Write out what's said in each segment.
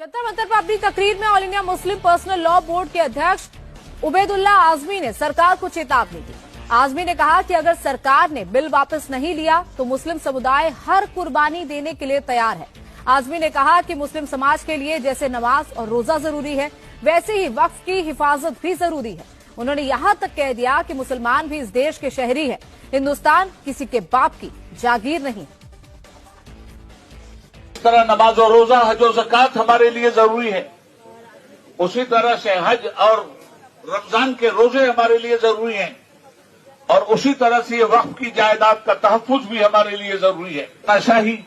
जंतर मंतर पर अपनी तकरीर में all India Muslim Personal Law board के अध्यक्ष उबैदुल्ला आजमी ने सरकार को चेतावनी दी। आजमी ने कहा कि अगर सरकार ने बिल वापस नहीं लिया तो मुस्लिम समुदाय हर कुर्बानी देने के लिए तैयार है। आजमी ने कहा कि मुस्लिम समाज के लिए जैसे नमाज और रोजा जरूरी है, वैसे ही वक्फ की हिफाजत भी जरूरी है। उन्होंने यहां तक कह दिया कि मुसलमान भी इस देश के शहरी है, हिंदुस्तान किसी के बाप की जागीर नहीं। इस तरह नमाज और रोजा, हज और ज़कात हमारे लिए जरूरी है, उसी तरह से हज और रमजान के रोजे हमारे लिए जरूरी हैं, और उसी तरह से ये वक्फ की जायदाद का तहफ्फुज भी हमारे लिए जरूरी है। ताशाही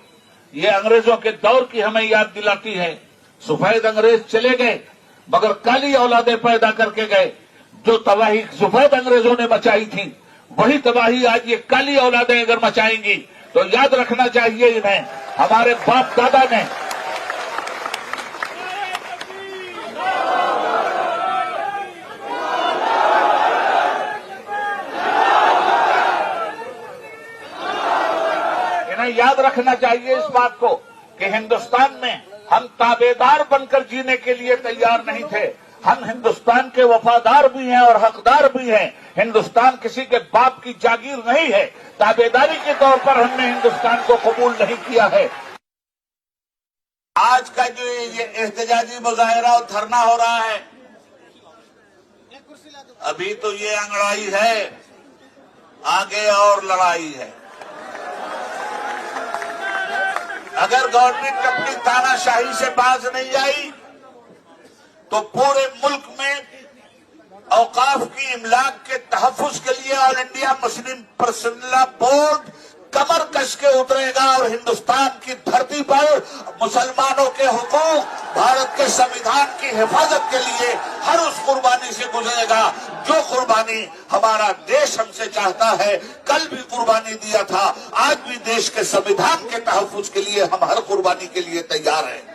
ये अंग्रेजों के दौर की हमें याद दिलाती है। सफेद अंग्रेज चले गए मगर काली औलादें पैदा करके गए। जो तबाही सफेद अंग्रेजों ने मचाई थी, वही तबाही आज ये काली औलादें अगर मचाएंगी तो याद रखना चाहिए इन्हें, हमारे बाप दादा ने याद रखना चाहिए इस बात को कि हिंदुस्तान में हम ताबेदार बनकर जीने के लिए तैयार नहीं थे। हम हिंदुस्तान के वफादार भी हैं और हकदार भी हैं। हिंदुस्तान किसी के बाप की जागीर नहीं है। ताबेदारी के तौर पर हमने हिंदुस्तान को कबूल नहीं किया है। आज का जो ये एहतजाजी मुजाहिरा और धरना हो रहा है, अभी तो ये अंगड़ाई है, आगे और लड़ाई है। अगर गवर्नमेंट अपनी तानाशाही से बाज नहीं आई तो पूरे मुल्क में औकाफ की इमलाक के तहफ्फुज के लिए All India Muslim Personal Law Board कमर कस के उतरेगा और हिंदुस्तान की धरती पर मुसलमानों के हुकूक, भारत के संविधान की हिफाजत के लिए हर उस कुर्बानी से गुजरेगा जो कुर्बानी हमारा देश हमसे चाहता है। कल भी कुर्बानी दिया था, आज भी देश के संविधान के तहफ्फुज के लिए हम हर कुर्बानी के लिए तैयार हैं।